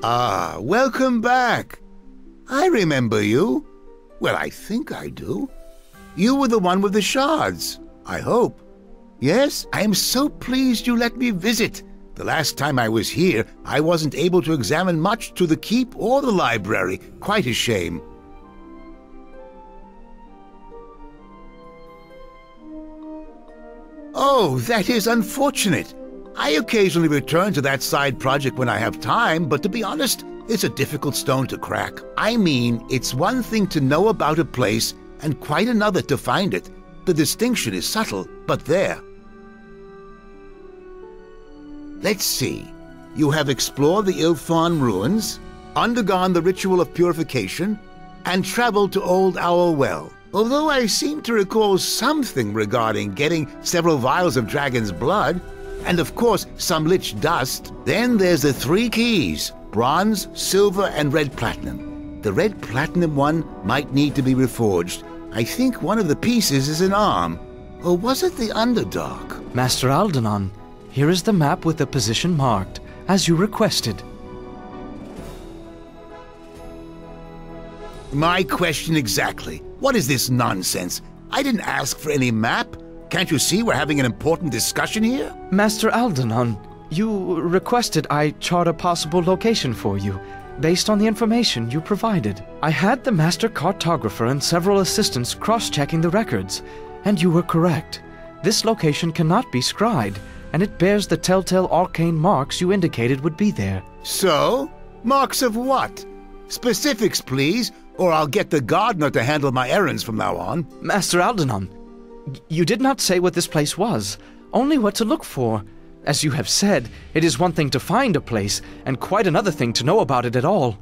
Ah, welcome back. I remember you. Well, I think I do. You were the one with the shards, I hope. Yes, I am so pleased you let me visit. The last time I was here, I wasn't able to examine much to the keep or the library. Quite a shame. Oh, that is unfortunate. I occasionally return to that side project when I have time, but to be honest, it's a difficult stone to crack. I mean, it's one thing to know about a place and quite another to find it. The distinction is subtle, but there. Let's see. You have explored the Ilfon ruins, undergone the ritual of purification, and traveled to Old Owl Well. Although I seem to recall something regarding getting several vials of dragon's blood, and of course some lich dust, then there's the 3 keys: bronze, silver, and red platinum. The red platinum one might need to be reforged. I think one of the pieces is an arm. Or was it the Underdark? Master Aldenon, here is the map with the position marked, as you requested. My question exactly. What is this nonsense? I didn't ask for any map. Can't you see we're having an important discussion here? Master Aldenon, you requested I chart a possible location for you, based on the information you provided. I had the master cartographer and several assistants cross-checking the records, and you were correct. This location cannot be scryed, and it bears the telltale arcane marks you indicated would be there. So? Marks of what? Specifics, please, or I'll get the gardener to handle my errands from now on. Master Aldenon, you did not say what this place was, only what to look for. As you have said, it is one thing to find a place, and quite another thing to know about it at all.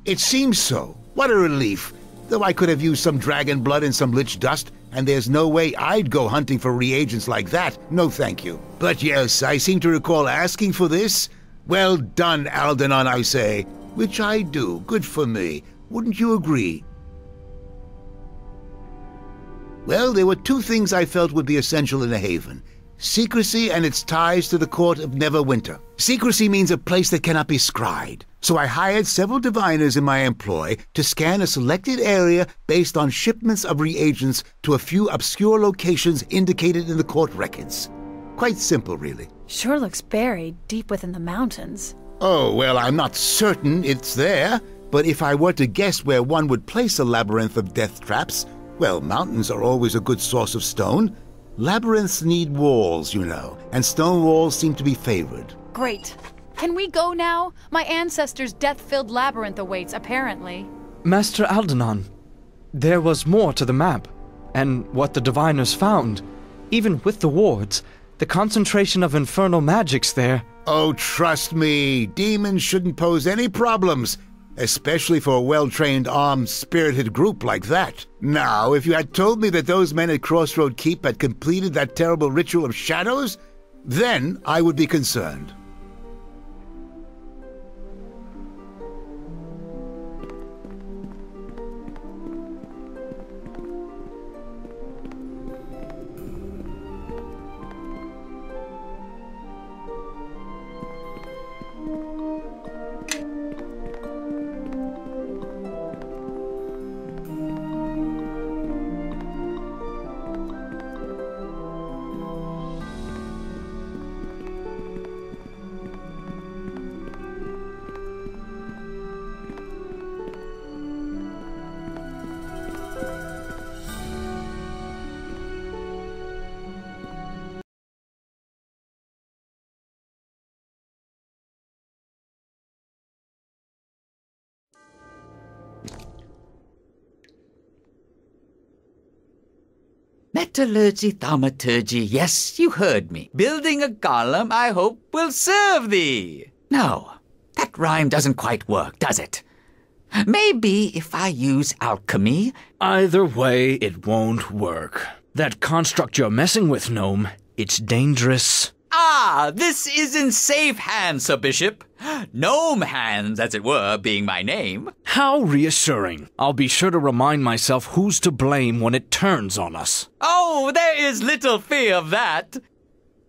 It seems so. What a relief. Though I could have used some dragon blood and some lich dust, and there's no way I'd go hunting for reagents like that. No thank you. But yes, I seem to recall asking for this. Well done, Aldenon, I say. Which I do. Good for me. Wouldn't you agree? Well, there were 2 things I felt would be essential in a haven. Secrecy and its ties to the court of Neverwinter. Secrecy means a place that cannot be scryed. So I hired several diviners in my employ to scan a selected area based on shipments of reagents to a few obscure locations indicated in the court records. Quite simple, really. Sure looks buried deep within the mountains. Oh, well, I'm not certain it's there, but if I were to guess where one would place a labyrinth of death traps, well, mountains are always a good source of stone. Labyrinths need walls, you know, and stone walls seem to be favored. Great. Can we go now? My ancestors' death-filled labyrinth awaits, apparently. Master Aldenon, there was more to the map, and what the diviners found. Even with the wards, the concentration of infernal magics there. Oh, trust me, demons shouldn't pose any problems, especially for a well-trained, armed, spirited group like that. Now, if you had told me that those men at Crossroad Keep had completed that terrible ritual of shadows, then I would be concerned. Metallurgy, thaumaturgy, yes, you heard me. Building a golem, I hope, will serve thee. No, that rhyme doesn't quite work, does it? Maybe if I use alchemy... Either way, it won't work. That construct you're messing with, Gnome, it's dangerous Ah, this is in safe hands, Sir Bishop. Gnome hands, as it were, being my name. How reassuring. I'll be sure to remind myself who's to blame when it turns on us. Oh, there is little fear of that.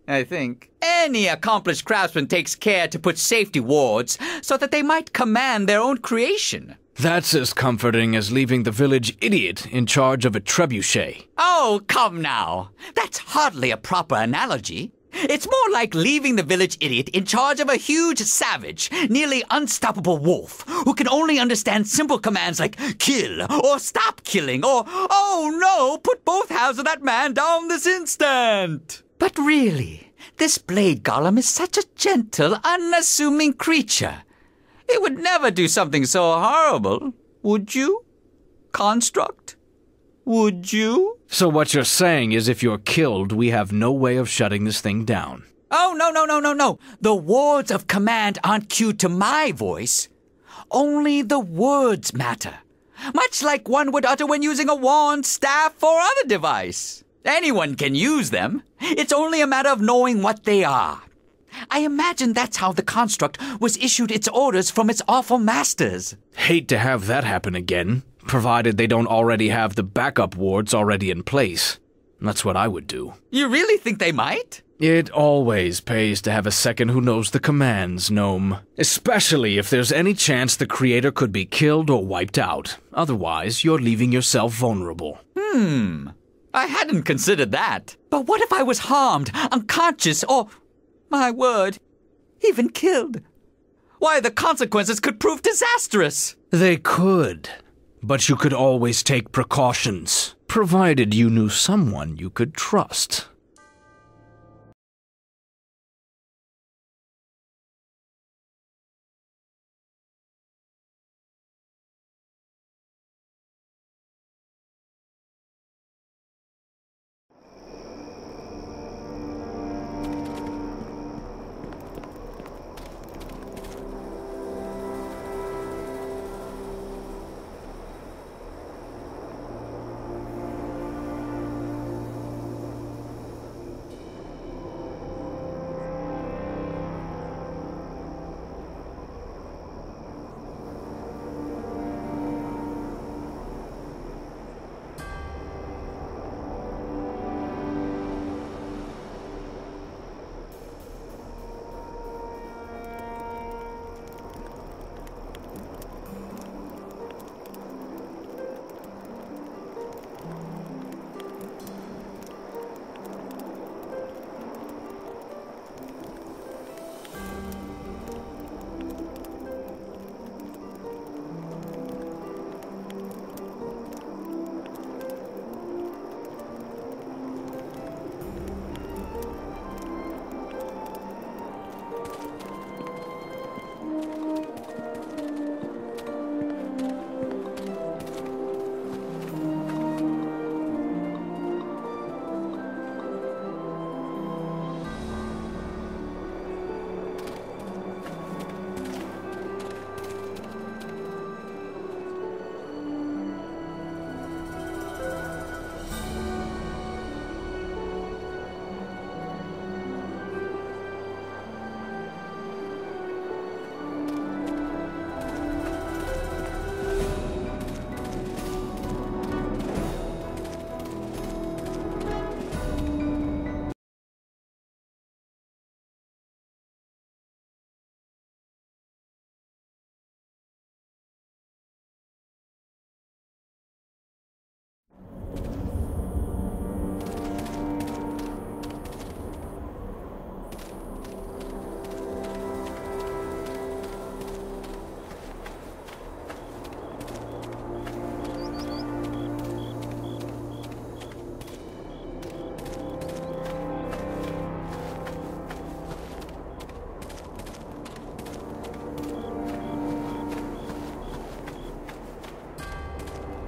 I think. Any accomplished craftsman takes care to put safety wards so that they might command their own creation. That's as comforting as leaving the village idiot in charge of a trebuchet. Oh, come now. That's hardly a proper analogy. It's more like leaving the village idiot in charge of a huge savage, nearly unstoppable wolf, who can only understand simple commands like kill, or stop killing, or, oh no, put both halves of that man down this instant. But really, this blade golem is such a gentle, unassuming creature. It would never do something so horrible, would you? Construct? Would you? So what you're saying is if you're killed, we have no way of shutting this thing down. Oh, no. The words of command aren't cued to my voice. Only the words matter. Much like one would utter when using a wand, staff, or other device. Anyone can use them. It's only a matter of knowing what they are. I imagine that's how the construct was issued its orders from its awful masters. Hate to have that happen again, provided they don't already have the backup wards already in place. That's what I would do. You really think they might? It always pays to have a second who knows the commands, Gnome. Especially if there's any chance the creator could be killed or wiped out. Otherwise, you're leaving yourself vulnerable. I hadn't considered that. But what if I was harmed, unconscious, or, my word, even killed? Why, the consequences could prove disastrous. They could. But you could always take precautions, provided you knew someone you could trust.